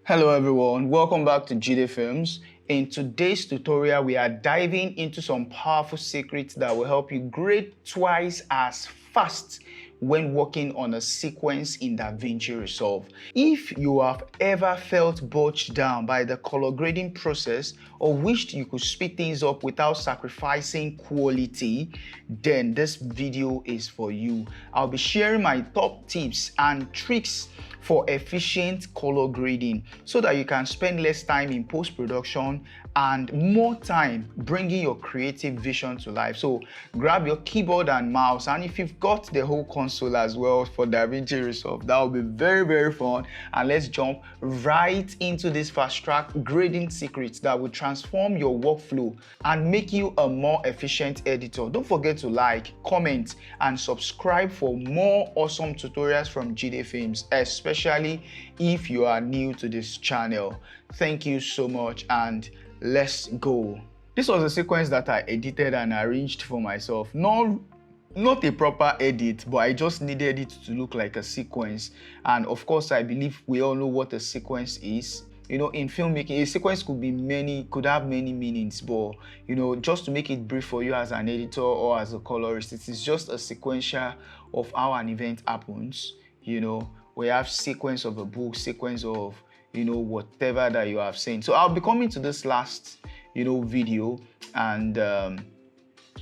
Hello everyone, welcome back to Jidefilms. In today's tutorial, we are diving into some powerful secrets that will help you grade twice as fast when working on a sequence in DaVinci Resolve. If you have ever felt bogged down by the color grading process or wished you could speed things up without sacrificing quality, then this video is for you. I'll be sharing my top tips and tricks for efficient color grading so that you can spend less time in post-production and more time bringing your creative vision to life. So grab your keyboard and mouse, and if you've got the whole console as well for DaVinci Resolve, that will be very fun. And let's jump right into this fast-track grading secrets that will transform your workflow and make you a more efficient editor. Don't forget to like, comment, and subscribe for more awesome tutorials from Jidefilms, especially if you are new to this channel. Thank you so much, and let's go. This was a sequence that I edited and arranged for myself. Not a proper edit, but I just needed it to look like a sequence. And of course, I believe we all know what a sequence is. You know, in filmmaking, a sequence could have many meanings, but you know, just to make it brief for you as an editor or as a colorist, it is just a sequential of how an event happens. You know, we have sequence of a book, sequence of, you know, whatever that you have seen. So I'll be coming to this last, you know, video, and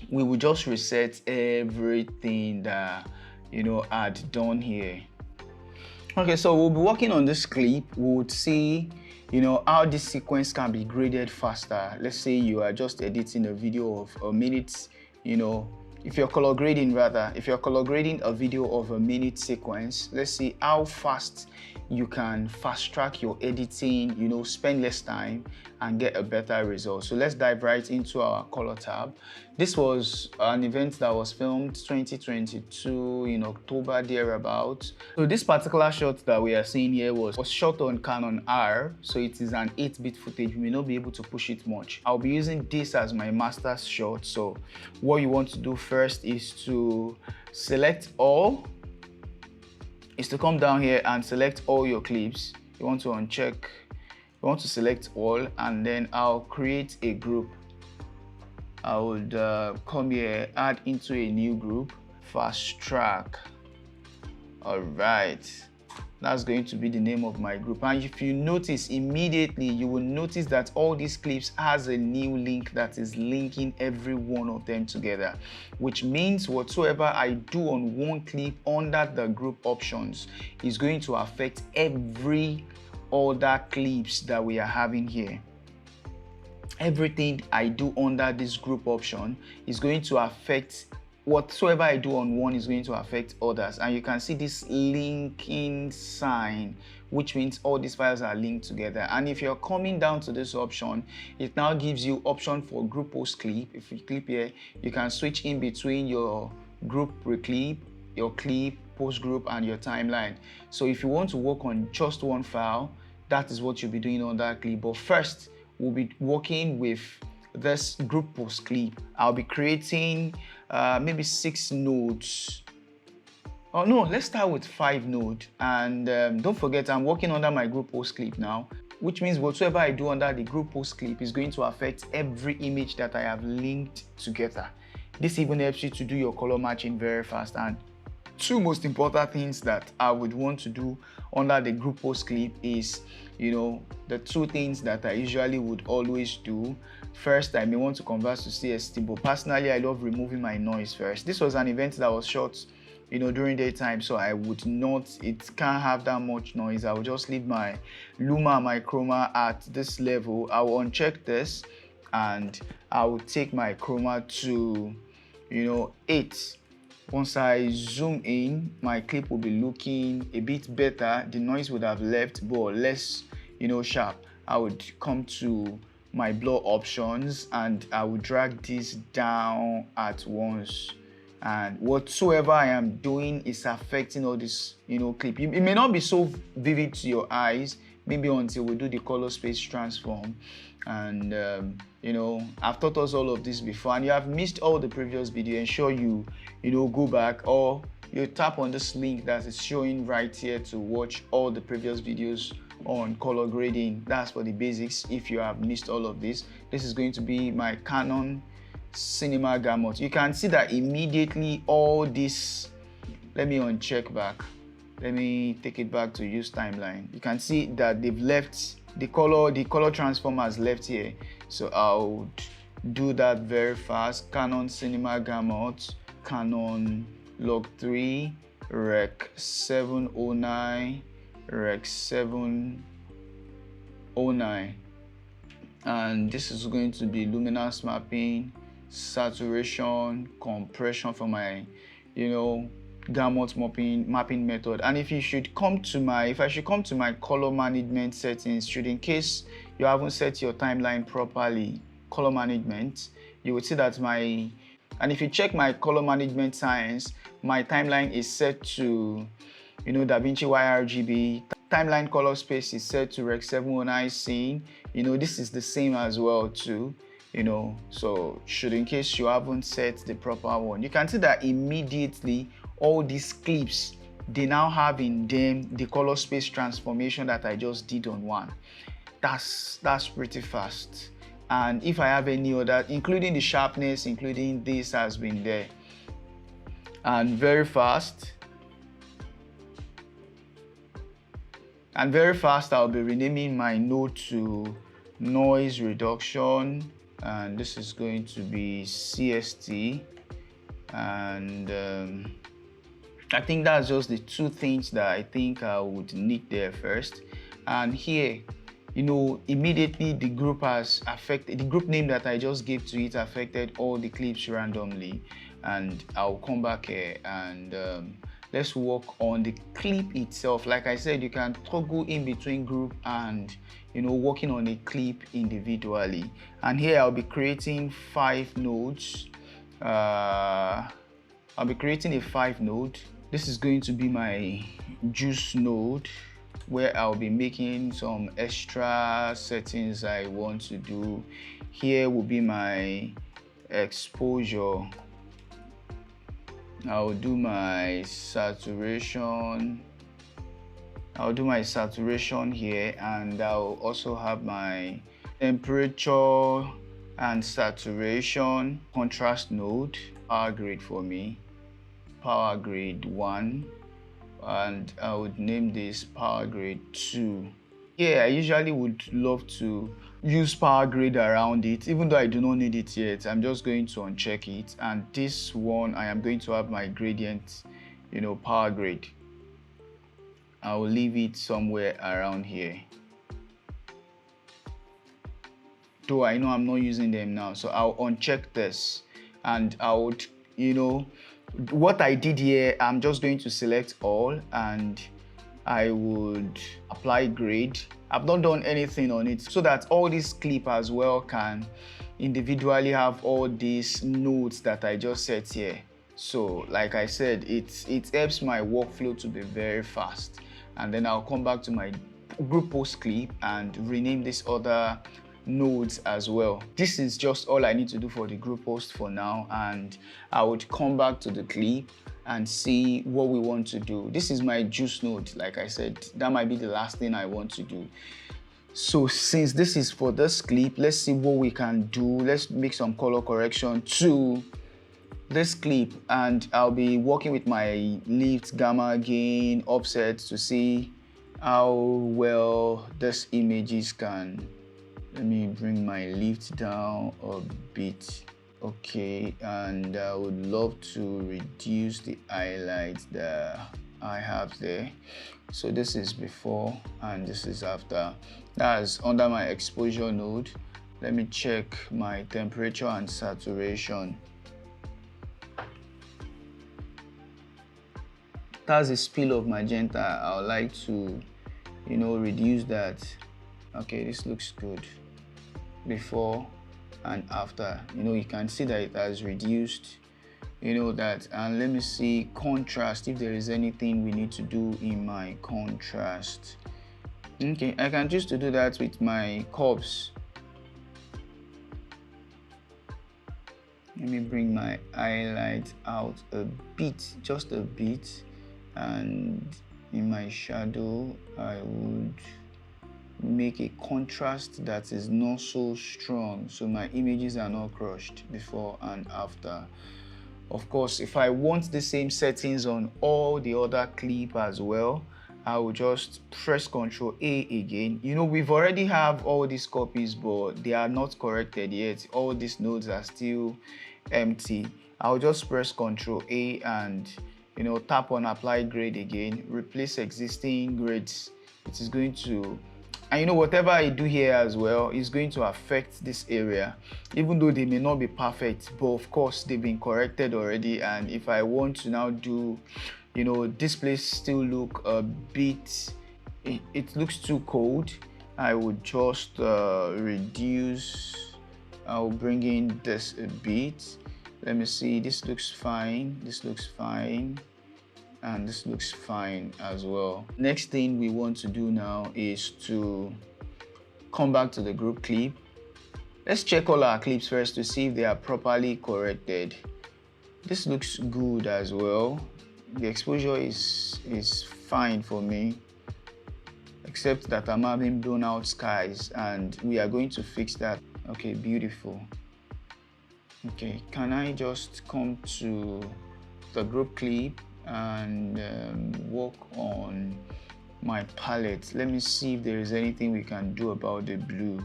we will just reset everything that, you know, I'd done here. Okay, so we'll be working on this clip. We would see, you know, how this sequence can be graded faster. Let's say you are just editing a video of a minute, you know, if you're color grading a video of a minute sequence, let's see how fast you can fast track your editing, you know, spend less time and get a better result. So let's dive right into our color tab. This was an event that was filmed 2022 in October thereabout. So this particular shot that we are seeing here was shot on Canon R, so it is an 8-bit footage. We may not be able to push it much. I'll be using this as my master shot. So what you want to do first is to select all, is to come down here and select all your clips. You want to uncheck, you want to select all, and then I'll create a group. I would come here, add into a new group, fast track. All right, that's going to be the name of my group. And if you notice, immediately you will notice that all these clips has a new link that is linking every one of them together, which means whatsoever I do on one clip under the group options is going to affect every other clips that we are having here. Everything I do under this group option is going to affect whatsoever I do on one is going to affect others. And you can see this linking sign, which means all these files are linked together. And if you're coming down to this option, it now gives you option for group post clip. If you click here, you can switch in between your group reclip, your clip, post group, and your timeline. So if you want to work on just one file, that is what you'll be doing on that clip. But first, we'll be working with this group post clip. I'll be creating maybe 6 nodes. Oh no, let's start with 5 nodes. And don't forget, I'm working under my group post clip now, which means whatsoever I do under the group post clip is going to affect every image that I have linked together. This even helps you to do your color matching very fast. And two most important things that I would want to do under the group post clip is, you know, the two things that I usually would always do. First, I may want to convert to CST, but personally I love removing my noise first. This was an event that was shot, you know, during daytime, so I would not, it can't have that much noise. I will just leave my luma, my chroma at this level. I will uncheck this and I will take my chroma to, you know, 8. Once I zoom in, my clip will be looking a bit better. The noise would have left, but less, you know, sharp. I would come to my blur options and I would drag this down at once. And whatsoever I am doing is affecting all this, you know, clip. It may not be so vivid to your eyes, maybe until we do the color space transform. And you know, I've taught us all of this before, and you have missed all the previous video. Ensure you know, go back, or you tap on this link that is showing right here to watch all the previous videos on color grading. That's for the basics. If you have missed all of this, this is going to be my Canon cinema gamut. You can see that immediately all this, let me uncheck back, let me take it back to use timeline. You can see that they've left the color transform has left here. So I'll do that very fast. Canon cinema gamut, Canon log 3, rec 709, rec 709, and this is going to be luminance mapping, saturation, compression for my gamut mapping method. And if I should come to my color management settings, should in case you haven't set your timeline properly, color management, you would see that and if you check my color management settings, my timeline is set to DaVinci YRGB. Timeline color space is set to rec 709 scene. This is the same as well too. So should in case you haven't set the proper one, you can see that immediately all these clips, they now have in them the color space transformation that I just did on one. That's pretty fast. And if I have any other, including the sharpness, including this has been there, and very fast. And very fast, I'll be renaming my node to noise reduction, and this is going to be CST. And I think that's just the two things that I think I would need there first. And here, immediately the group has affected, the group name that I just gave to it affected all the clips randomly. And I'll come back here and let's work on the clip itself. Like I said, you can toggle in between group and working on a clip individually. And here I'll be creating 5 nodes. I'll be creating a 5 node. This is going to be my juice node, where I'll be making some extra settings I want to do. Here will be my exposure. I'll do my saturation. I'll do my saturation here, and I'll also have my temperature and saturation. Contrast node, power grade for me, power grade 1, and I would name this power grade 2. Yeah, I usually would love to use power grade around it, even though I do not need it yet. I'm just going to uncheck it, and this one I am going to have my gradient, power grade. I will leave it somewhere around here, though I know I'm not using them now. So I'll uncheck this, and I would, what I did here, I'm just going to select all, and I would apply grade. I've not done anything on it, so that all this clip as well can individually have all these nodes that I just set here. So like I said, it helps my workflow to be very fast. And then I'll come back to my group post clip and rename this other nodes as well. This is just all I need to do for the group post for now, and I would come back to the clip and see what we want to do. This is my juice node. Like I said, that might be the last thing I want to do. So since this is for this clip, let's see what we can do. Let's make some color correction to this clip, and I'll be working with my lift, gamma, gain, offset to see how well this images can. Let me bring my lift down a bit. Okay, and I would love to reduce the highlights that I have there. So this is before and this is after. That's under my exposure node. Let me check my temperature and saturation. That's a spill of magenta. I would like to, reduce that. Okay, this looks good. Before and after, you can see that it has reduced, that. And let me see contrast, if there is anything we need to do in my contrast. Okay, I can choose to do that with my curves. Let me bring my highlight out a bit, just a bit, and in my shadow I would make a contrast that is not so strong, so my images are not crushed before and after. Of course, if I want the same settings on all the other clip as well, I will just press Ctrl A again. You know, we've already have all these copies, but they are not corrected yet. All these nodes are still empty. I'll just press Ctrl A and, you know, tap on apply grade again, replace existing grades. It is going to, and you know, whatever I do here as well is going to affect this area, even though they may not be perfect, but of course they've been corrected already. And if I want to now do, you know, this place still look a bit, it looks too cold, I would just reduce, I'll bring in this a bit. Let me see, this looks fine, this looks fine, and this looks fine as well. Next thing we want to do now is to come back to the group clip. Let's check all our clips first to see if they are properly corrected. This looks good as well. The exposure is fine for me, except that I'm having blown out skies, and we are going to fix that. Okay, beautiful. Okay, can I just come to the group clip and work on my palette? Let me see if there is anything we can do about the blue,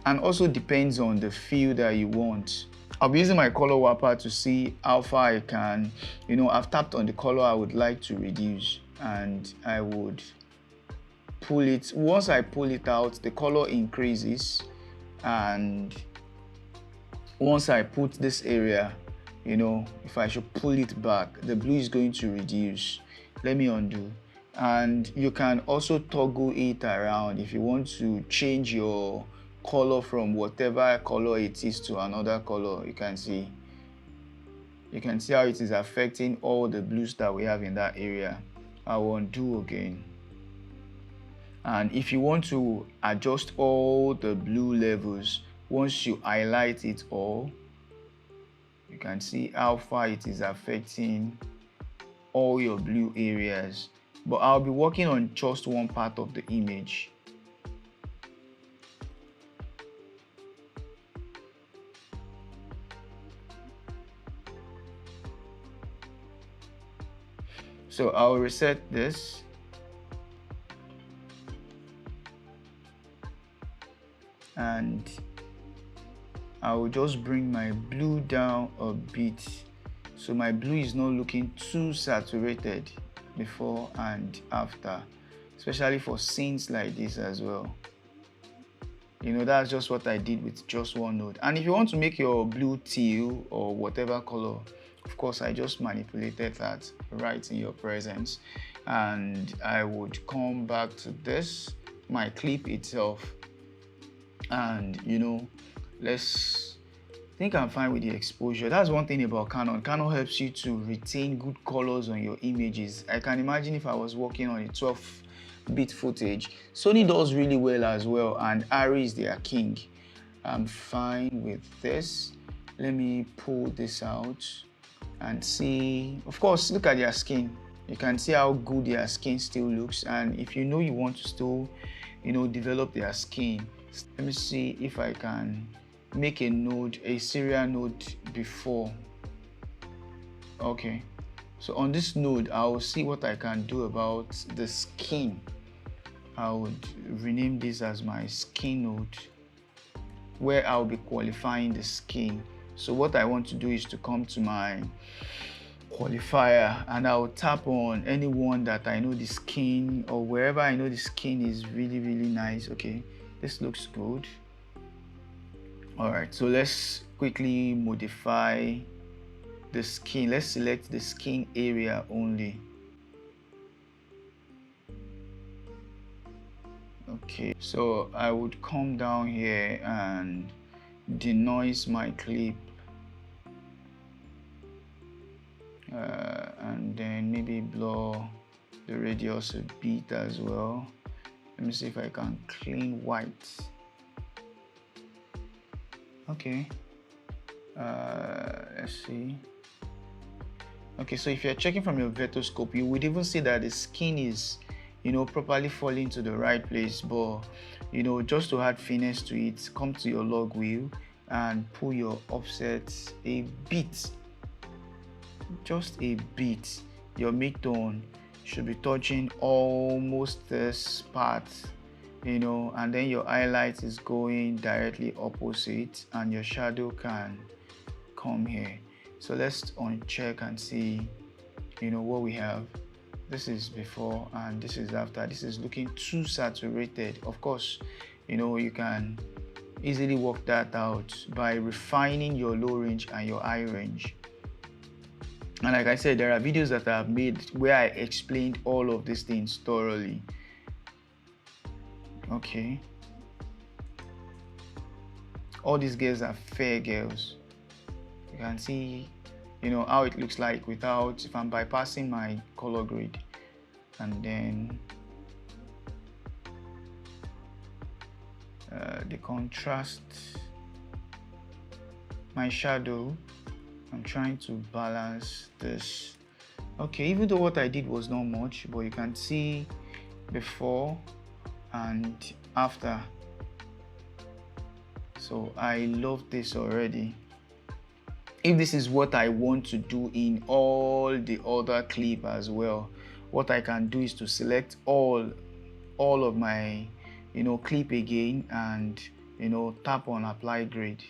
and also depends on the feel that you want. I'll be using my color wrapper to see how far I can, you know, I've tapped on the color I would like to reduce, and I would pull it. Once I pull it out, the color increases, and once I put this area, you know, if I should pull it back, the blue is going to reduce. Let me undo. And you can also toggle it around if you want to change your color from whatever color it is to another color. You can see how it is affecting all the blues that we have in that area. I will undo again. And if you want to adjust all the blue levels, once you highlight it all, you can see how far it is affecting all your blue areas. But I'll be working on just one part of the image. So I'll reset this. And I will just bring my blue down a bit, so my blue is not looking too saturated before and after, especially for scenes like this as well. You know, that's just what I did with just one node. And if you want to make your blue teal or whatever color, of course I just manipulated that right in your presence. And I would come back to this, my clip itself, and you know, I think I'm fine with the exposure. That's one thing about Canon. Canon helps you to retain good colors on your images. I can imagine if I was working on a 12-bit footage. Sony does really well as well, and Ari is their king. I'm fine with this. Let me pull this out and see. Of course, look at their skin. You can see how good their skin still looks. And if you know you want to still, you know, develop their skin, let me see if I can make a node, a serial node before. Okay, so on this node, I will see what I can do about the skin. I would rename this as my skin node, where I'll be qualifying the skin. So what I want to do is to come to my qualifier, and I'll tap on anyone that I know the skin, or wherever I know the skin is really nice. Okay, this looks good. All right, so let's quickly modify the skin. Let's select the skin area only. Okay, so I would come down here and denoise my clip, and then maybe blur the radius a bit as well. Let me see if I can clean white. Okay, Let's see. Okay, so if you're checking from your vectorscope, you would even see that the skin is, properly falling to the right place. But, just to add finesse to it, come to your log wheel and pull your offset a bit, just a bit. Your midtone should be touching almost this part, and then your highlight is going directly opposite, and your shadow can come here. So let's uncheck and see, what we have. This is before and this is after. This is looking too saturated. Of course, you can easily work that out by refining your low range and your high range. And like I said, there are videos that I've made where I explained all of these things thoroughly. Okay. All these girls are fair girls. You can see, how it looks like without, if I'm bypassing my color grade, and then the contrast, my shadow, I'm trying to balance this. Okay, even though what I did was not much, but you can see before and after. So I love this already. If this is what I want to do in all the other clip as well, what I can do is to select all of my clip again and tap on apply grade.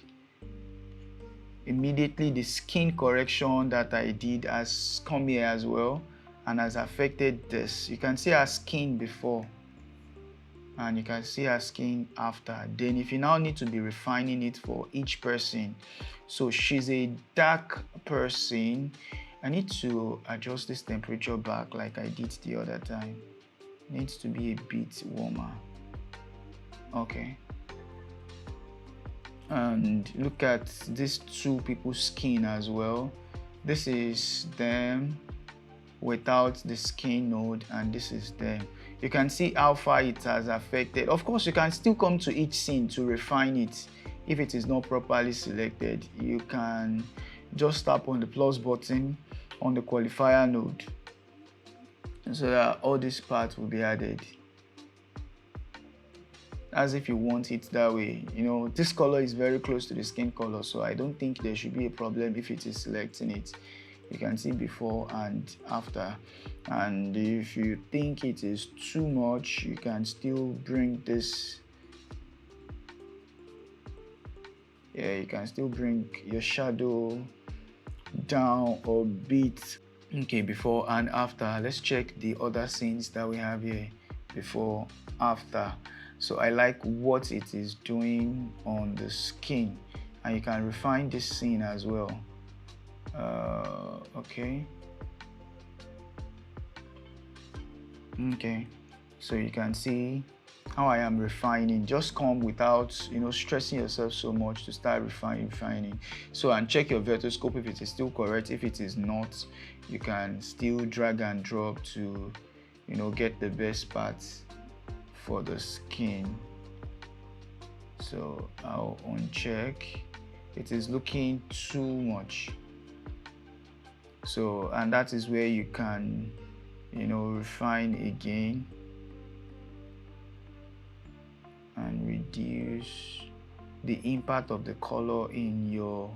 Immediately the skin correction that I did has come here as well and has affected this. You can see our skin before and you can see our skin after. Then if you now need to be refining it for each person, so she's a dark person, I need to adjust this temperature back like I did the other time. It needs to be a bit warmer. Okay. And look at these two people's skin as well. This is them without the skin node and this is them. You can see how far it has affected. Of course, you can still come to each scene to refine it. If it is not properly selected, you can just tap on the plus button on the qualifier node so that all these parts will be added as if you want it that way. This color is very close to the skin color, so I don't think there should be a problem if it is selecting it. You can see before and after, and if you think it is too much, you can still bring this. Yeah, you can still bring your shadow down a bit. Okay, before and after. Let's check the other scenes that we have here, before, after. So I like what it is doing on the skin, and you can refine this scene as well. Okay, so you can see how I am refining. Just come without stressing yourself so much to start refining. So, and check your vectorscope if it is still correct. If it is not, you can still drag and drop to get the best parts for the skin. So I'll uncheck. It is looking too much. So, and that is where you can refine again and reduce the impact of the color in your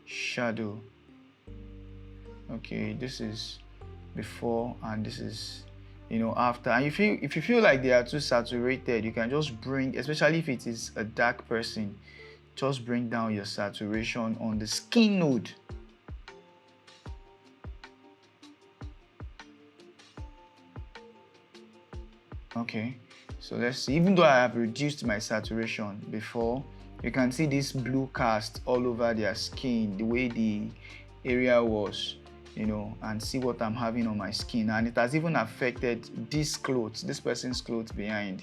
shadow. Okay, this is before and this is after. And if you feel like they are too saturated, you can just bring, especially if it is a dark person, just bring down your saturation on the skin node. Okay, so let's see. Even though I have reduced my saturation before, you can see this blue cast all over their skin, the way the area was, and see what I'm having on my skin. And it has even affected this person's clothes behind.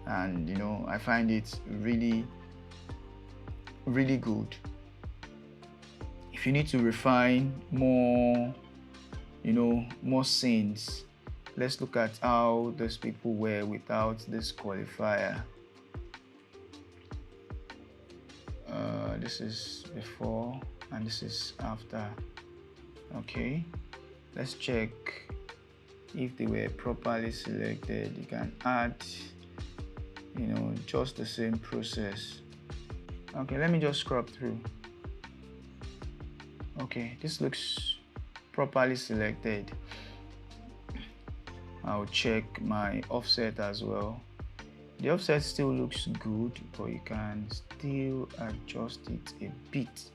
And I find it really, really good. If you need to refine more, more scenes, let's look at how those people were without this qualifier. This is before and this is after. Okay, let's check if they were properly selected. You can add, just the same process. Okay, let me just scrub through. Okay, this looks properly selected. I'll check my offset as well. The offset still looks good, but you can still adjust it a bit.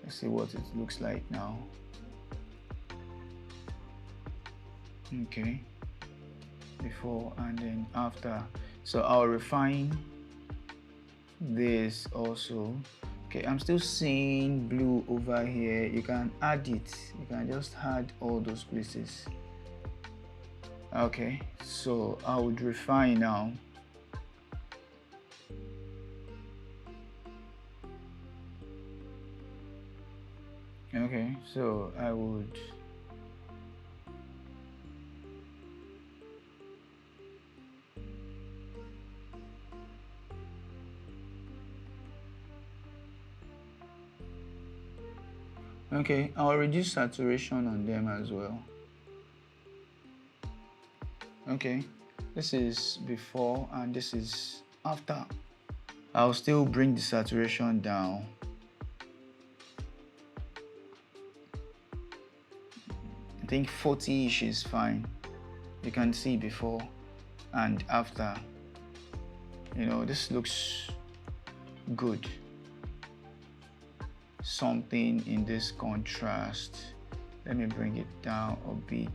Let's see what it looks like now. Okay, before and then after. So I'll refine this also. Okay, I'm still seeing blue over here. You can add it. You can just add all those places. Okay, so I would refine now. Okay, so I would I'll reduce saturation on them as well. Okay, this is before and this is after. I'll still bring the saturation down. I think 40-ish is fine. You can see before and after. This looks good. Something in this contrast. Let me bring it down a bit.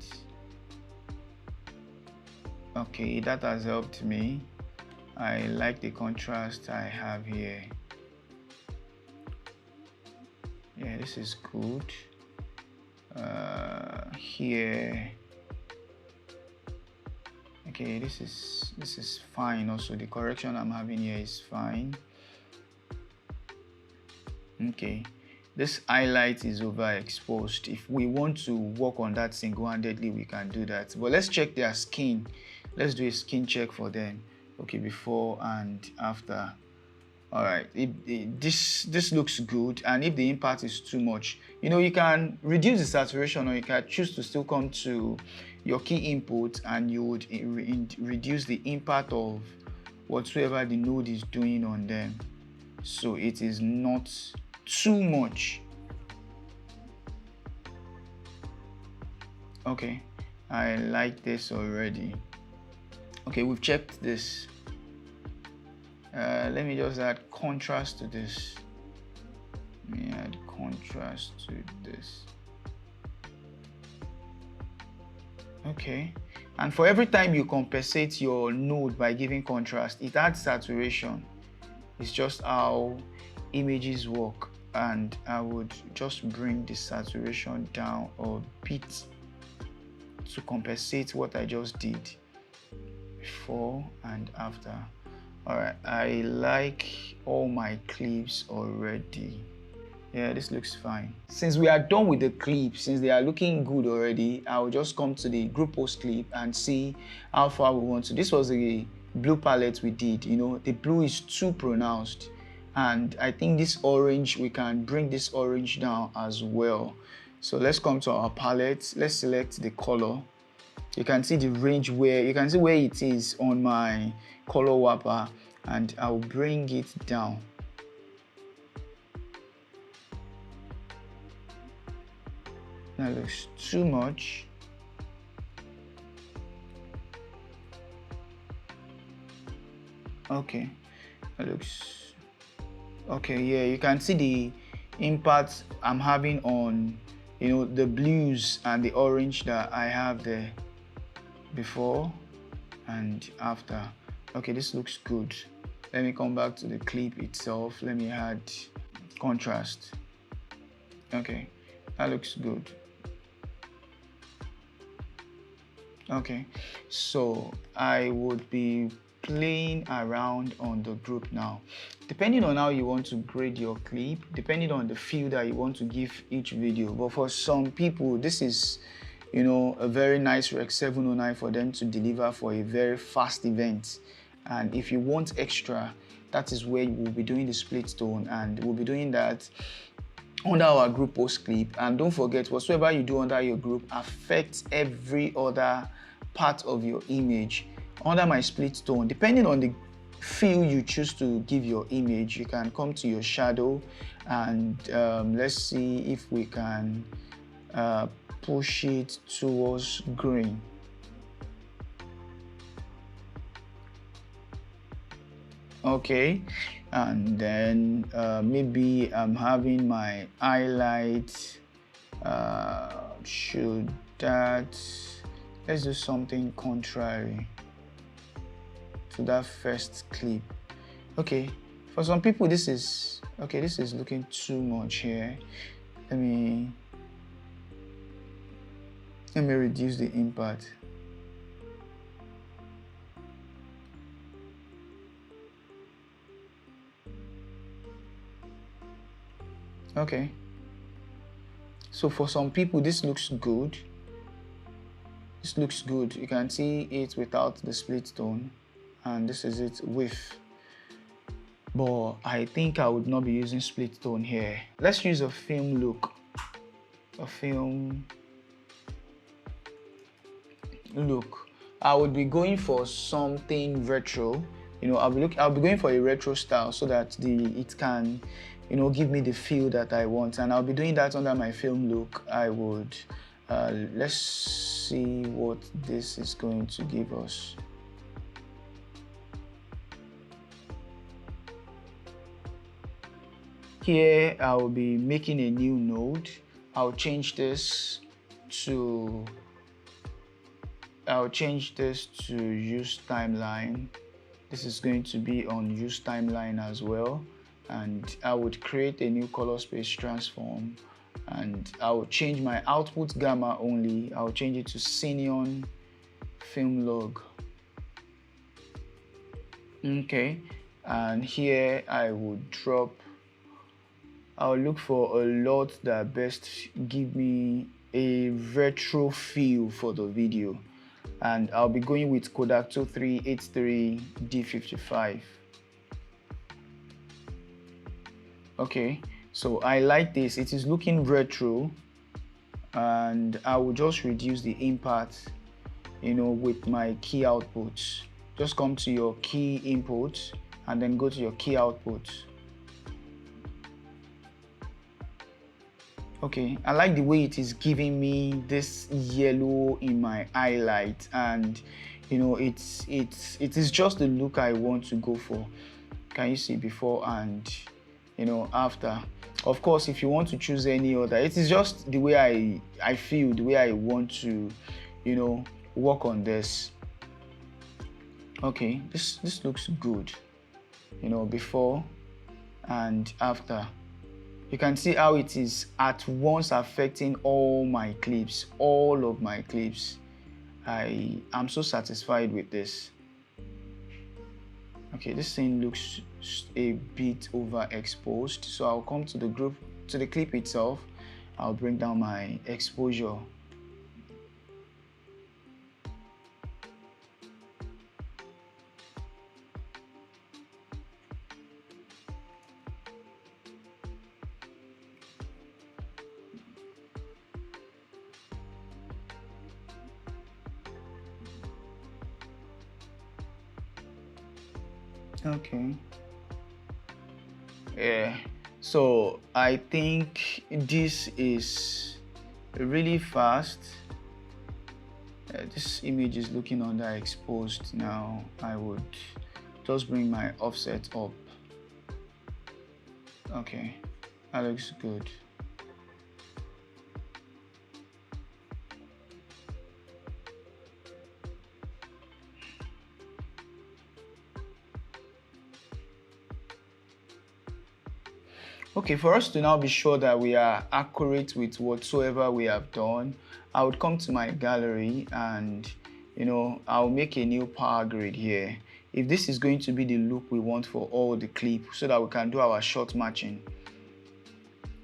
Okay, that has helped me. I like the contrast I have here. Yeah, this is good. Here. Okay, this is fine. Also, the correction I'm having here is fine. Okay, this highlight is overexposed. If we want to work on that single-handedly, we can do that. But let's check their skin. Let's do a skin check for them. Okay, before and after. All right, this looks good. And if the impact is too much, you can reduce the saturation, or you can choose to still come to your key input and you would reduce the impact of whatsoever the node is doing on them, so it is not too much. Okay, I like this already. Okay, we've checked this. Let me just add contrast to this. Let me add contrast to this. Okay, and for every time you compensate your node by giving contrast, it adds saturation. It's just how images work. And I would just bring the saturation down a bit to compensate what I just did before and after. All right, I like all my clips already. Yeah, this looks fine. Since we are done with the clips, since they are looking good already, I'll just come to the group post clip and see how far we want to. This was a blue palette we did. The blue is too pronounced, and I think this orange, we can bring this orange down as well. So let's come to our palette. Let's select the color. You can see the range where it is on my color wrapper, and I'll bring it down. That looks too much. Okay, that looks okay. Yeah, you can see the impact I'm having on the blues and the orange that I have there before and after. Okay, this looks good. Let me come back to the clip itself. Let me add contrast. Okay, that looks good. Okay, so I would be playing around on the group now. Depending on how you want to grade your clip, depending on the feel that you want to give each video. But for some people, this is a very nice Rec 709 for them to deliver for a very fast event. And if you want extra, that is where you will be doing the split tone, and we'll be doing that under our group post clip. And don't forget, whatsoever you do under your group affects every other part of your image. Under my split tone, depending on the feel you choose to give your image, you can come to your shadow and let's see if we can push it towards green. Okay, and then maybe I'm having my highlight. Should that, let's do something contrary to that first clip. Okay, for some people this is okay, this is looking too much here. Let me reduce the impact. Okay, so for some people this looks good. This looks good. You can see it without the split tone, and this is it with. But I think I would not be using split tone here. Let's use a film look. A film look. I would be going for something retro. You know, I'll be going for a retro style so that it can, you know, give me the feel that I want. And I'll be doing that under my film look. I would, let's see what this is going to give us. Here, I'll be making a new node. I'll change this to use timeline. This is going to be on use timeline as well. And I would create a new color space transform, and I will change my output gamma only. I'll change it to Cineon film log. Okay, and here I would drop, I'll look for a lot that best give me a retro feel for the video, and I'll be going with Kodak 2383 D55. Okay, so I like this. It is looking retro, and I will just reduce the impact, you know, with my key outputs. Just come to your key inputs and then go to your key outputs. Okay, I like the way it is giving me this yellow in my highlight, and you know, it is just the look I want to go for. Can you see before and, you know, after? Of course, if you want to choose any other, it is just the way I feel, the way I want to, you know, work on this. Okay, this looks good, you know, before and after. You can see how it is at once affecting all my clips, all of my clips. I am so satisfied with this. Okay, this thing looks a bit overexposed, so I'll come to the clip itself. I'll bring down my exposure. Okay. Yeah, so I think this is really fast. This image is looking underexposed now. I would just bring my offset up. Okay, that looks good. Okay, for us to now be sure that we are accurate with whatsoever we have done, I would come to my gallery and, you know, I'll make a new power grid here. If this is going to be the look we want for all the clip so that we can do our shot matching,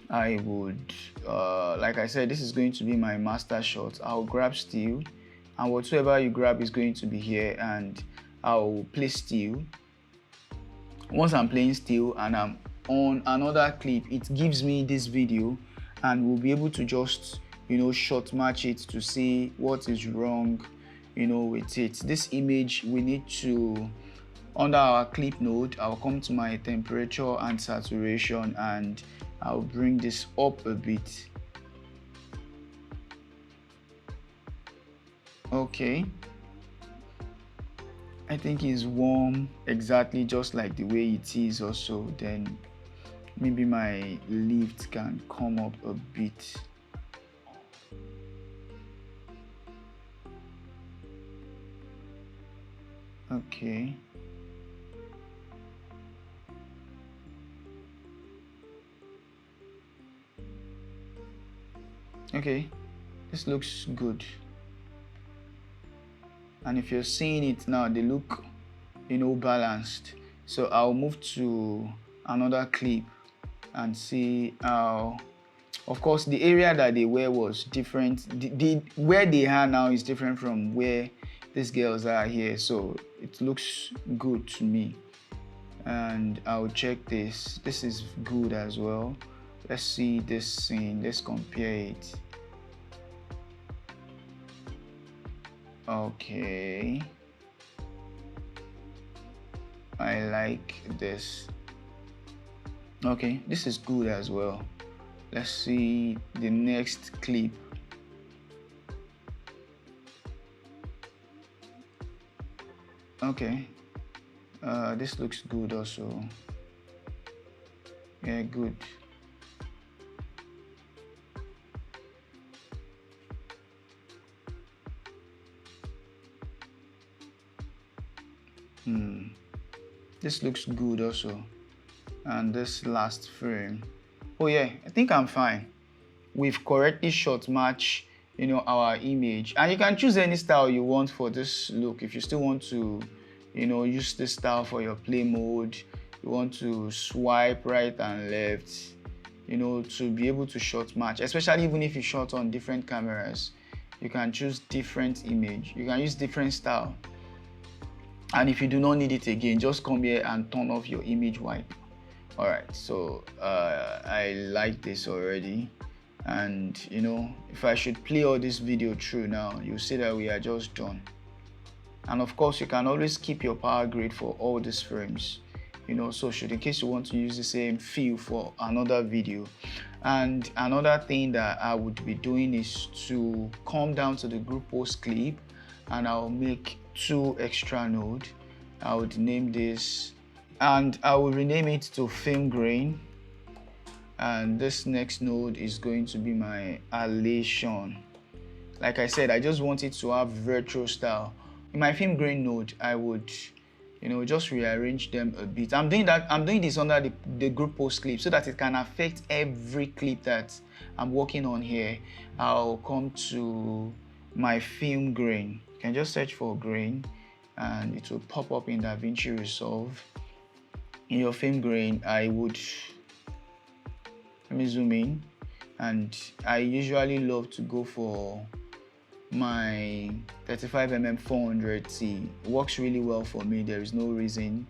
I would, like I said, this is going to be my master shot. I'll grab still, and whatsoever you grab is going to be here, and I'll play still. Once I'm playing still and I'm on another clip, it gives me this video, and we'll be able to just, you know, short match it to see what is wrong, you know, with it. This image, we need to, under our clip node, I'll come to my temperature and saturation, and I'll bring this up a bit. Okay, I think it's warm exactly just like the way it is also. Then maybe my lift can come up a bit. Okay. Okay, this looks good. And if you're seeing it now, they look, you know, balanced. So I'll move to another clip and see how, of course, the area that they were was different. Where they are now is different from where these girls are here. So it looks good to me. And I'll check this. This is good as well. Let's see this scene. Let's compare it. Okay, I like this. Okay, this is good as well. Let's see the next clip. Okay, this looks good also. Yeah, good. This looks good also. And this last frame. Oh yeah, I think I'm fine. We've correctly shot match, you know, our image. And you can choose any style you want for this look. If you still want to, you know, use this style for your play mode, you want to swipe right and left, you know, to be able to shot match, especially even if you shot on different cameras, you can choose different image. You can use different style. And if you do not need it again, just come here and turn off your image wipe. All right, so I like this already. And you know, if I should play all this video through now, you'll see that we are just done. And of course, you can always keep your power grade for all these frames, you know, so in case you want to use the same feel for another video. And another thing that I would be doing is to come down to the group post clip, and I'll make 2 extra nodes. I would name this, and I will rename it to film grain. And this next node is going to be my halation. Like I said, I just want it to have retro style. In my film grain node, I would, you know, just rearrange them a bit. I'm doing this under the group post clip so that it can affect every clip that I'm working on here. I'll come to my film grain. You can just search for grain and it will pop up in DaVinci Resolve. In your film grain, I would, let me zoom in, and I usually love to go for my 35mm 400T. It works really well for me. There is no reason.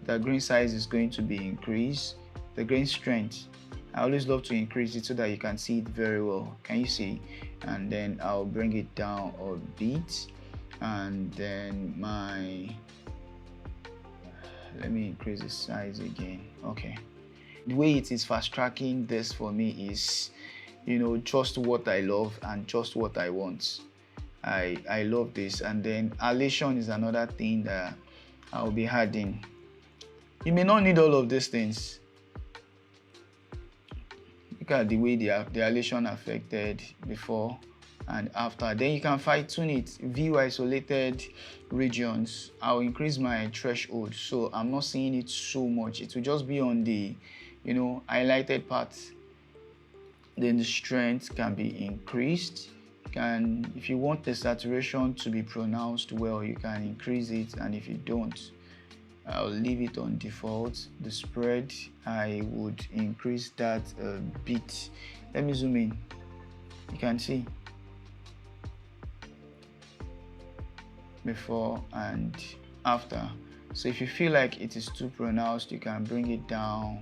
The grain size is going to be increased. The grain strength, I always love to increase it so that you can see it very well. Can you see? And then I'll bring it down a bit, and then let me increase the size again. Okay, the way it is fast tracking this for me is, you know, just what I love and just what I want. I love this. And then halation is another thing that I'll be adding. You may not need all of these things. Look at the way the halation affected before and after. Then you can fine tune it. View isolated regions. I'll increase my threshold so I'm not seeing it so much. It will just be on the, you know, highlighted parts. Then the strength can be increased. If you want the saturation to be pronounced well, you can increase it, and if you don't, I'll leave it on default. The spread, I would increase that a bit. Let me zoom in. You can see before and after. So if you feel like it is too pronounced, you can bring it down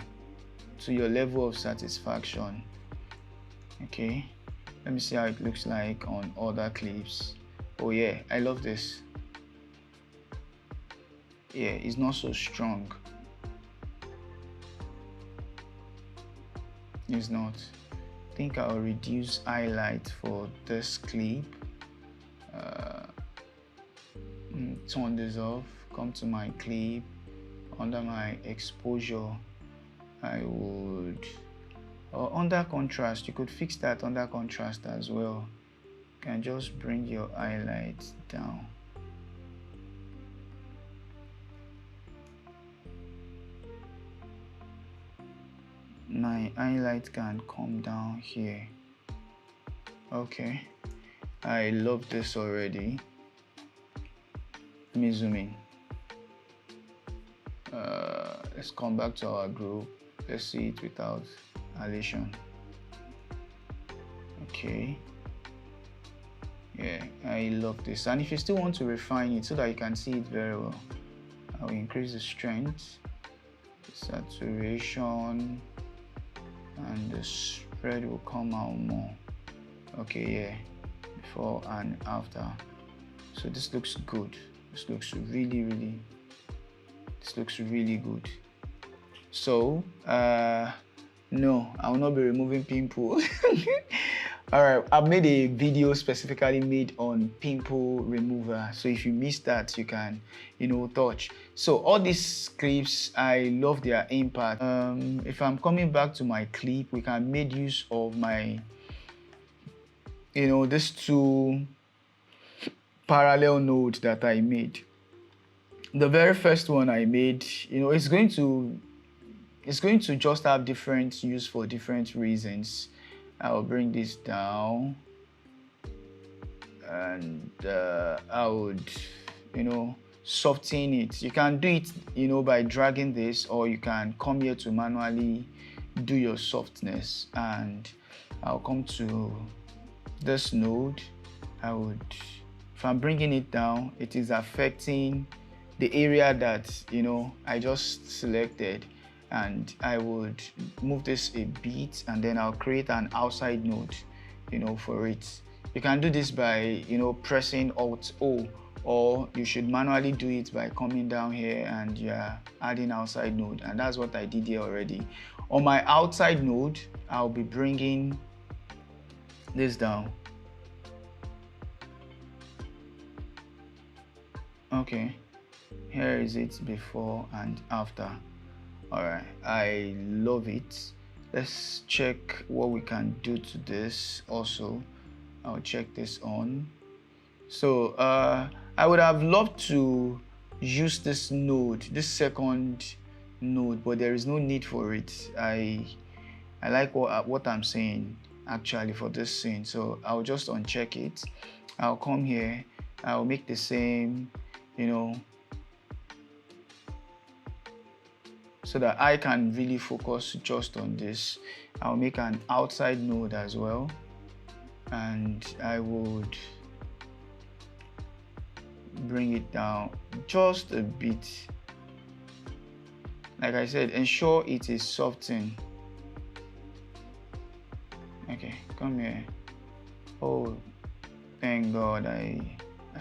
to your level of satisfaction. Okay, let me see how it looks like on other clips. Oh yeah, I love this. Yeah, it's not so strong. It's not. I think I'll reduce highlight for this clip. Turn this off, come to my clip. Under my exposure, I would, or under contrast, you could fix that under contrast as well. You can just bring your highlight down. My highlight can come down here. Okay, I love this already. Let me zoom in. Let's come back to our group. Let's see it without halation. Okay. Yeah, I love this. And if you still want to refine it so that you can see it very well, I will increase the strength, the saturation, and the spread will come out more. Okay, yeah, before and after. So this looks good. This looks really good. So no, I will not be removing pimple. All right, I've made a video specifically made on pimple remover, so if you missed that, you can touch. So all these clips, I love their impact. If I'm coming back to my clip, we can make use of my these two parallel nodes that I made. The very first one I made, it's going to just have different use for different reasons. I'll bring this down, and I would soften it. You can do it by dragging this, or you can come here to manually do your softness. And I'll come to this node. If I'm bringing it down, it is affecting the area that I just selected, and I would move this a bit, and then I'll create an outside node for it. You can do this by pressing Alt-O, or you should manually do it by coming down here and you're adding outside node, and that's what I did here already. On my outside node, I'll be bringing this down. Okay, here is it before and after. All right, I love it. Let's check what we can do to this also. I'll check this on. So I would have loved to use this node, this second node, but there is no need for it. I like what I'm saying actually for this scene, so I'll just uncheck it. I'll come here, I'll make the same, so that I can really focus just on this. I'll make an outside node as well, and I would bring it down just a bit. Like I said, ensure it is softened. Okay, come here. Oh, thank God I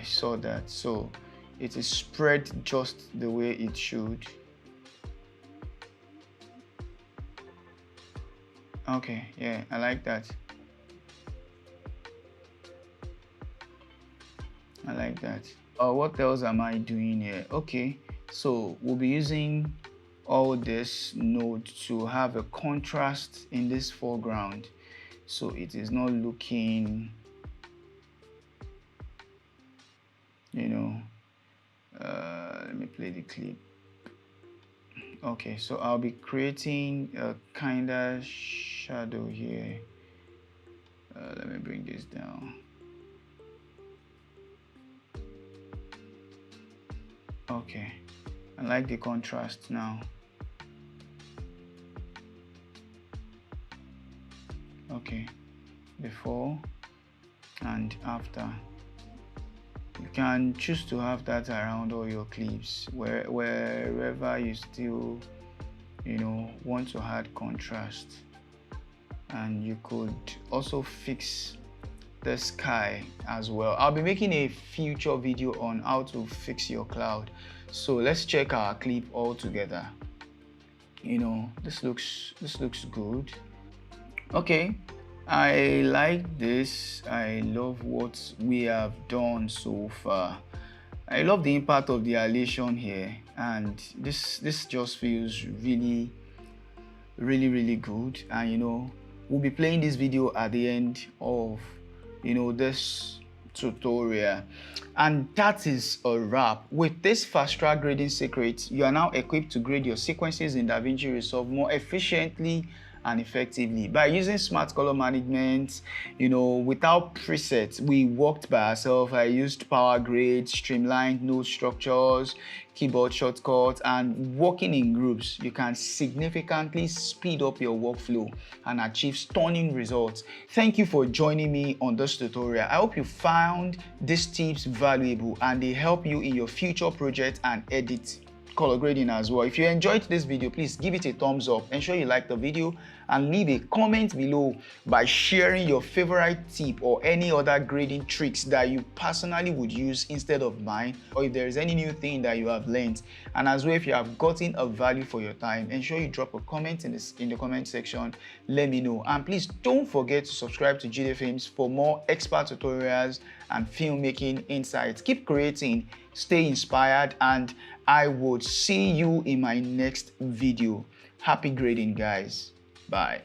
saw that. So it is spread just the way it should. Okay, yeah, I like that. I like that. What else am I doing here? Okay, so we'll be using all this node to have a contrast in this foreground, so it is not looking, let me play the clip. Okay, so I'll be creating a kind of shadow here. Let me bring this down. Okay, I like the contrast now. Okay, before and after. You can choose to have that around all your clips, wherever you still want to add contrast, and you could also fix the sky as well. I'll be making a future video on how to fix your cloud. So let's check our clip all together. This looks good. Okay, I like this. I love what we have done so far. I love the impact of the halation here, and this just feels really good. And we'll be playing this video at the end of this tutorial. And that is a wrap. With this fast track grading secret, you are now equipped to grade your sequences in DaVinci Resolve more efficiently and effectively by using smart color management. Without presets, we worked by ourselves. I used power grades, streamlined node structures, keyboard shortcuts, and working in groups. You can significantly speed up your workflow and achieve stunning results. Thank you for joining me on this tutorial. I hope you found these tips valuable and they help you in your future projects and edit color grading as well. If you enjoyed this video, please give it a thumbs up, ensure you like the video, and leave a comment below by sharing your favorite tip or any other grading tricks that you personally would use instead of mine, or if there is any new thing that you have learned. And as well, if you have gotten a value for your time, ensure you drop a comment in the comment section. Let me know. And please don't forget to subscribe to Jidefilms for more expert tutorials and filmmaking insights. Keep creating, stay inspired, and I would see you in my next video. Happy grading, guys. Bye.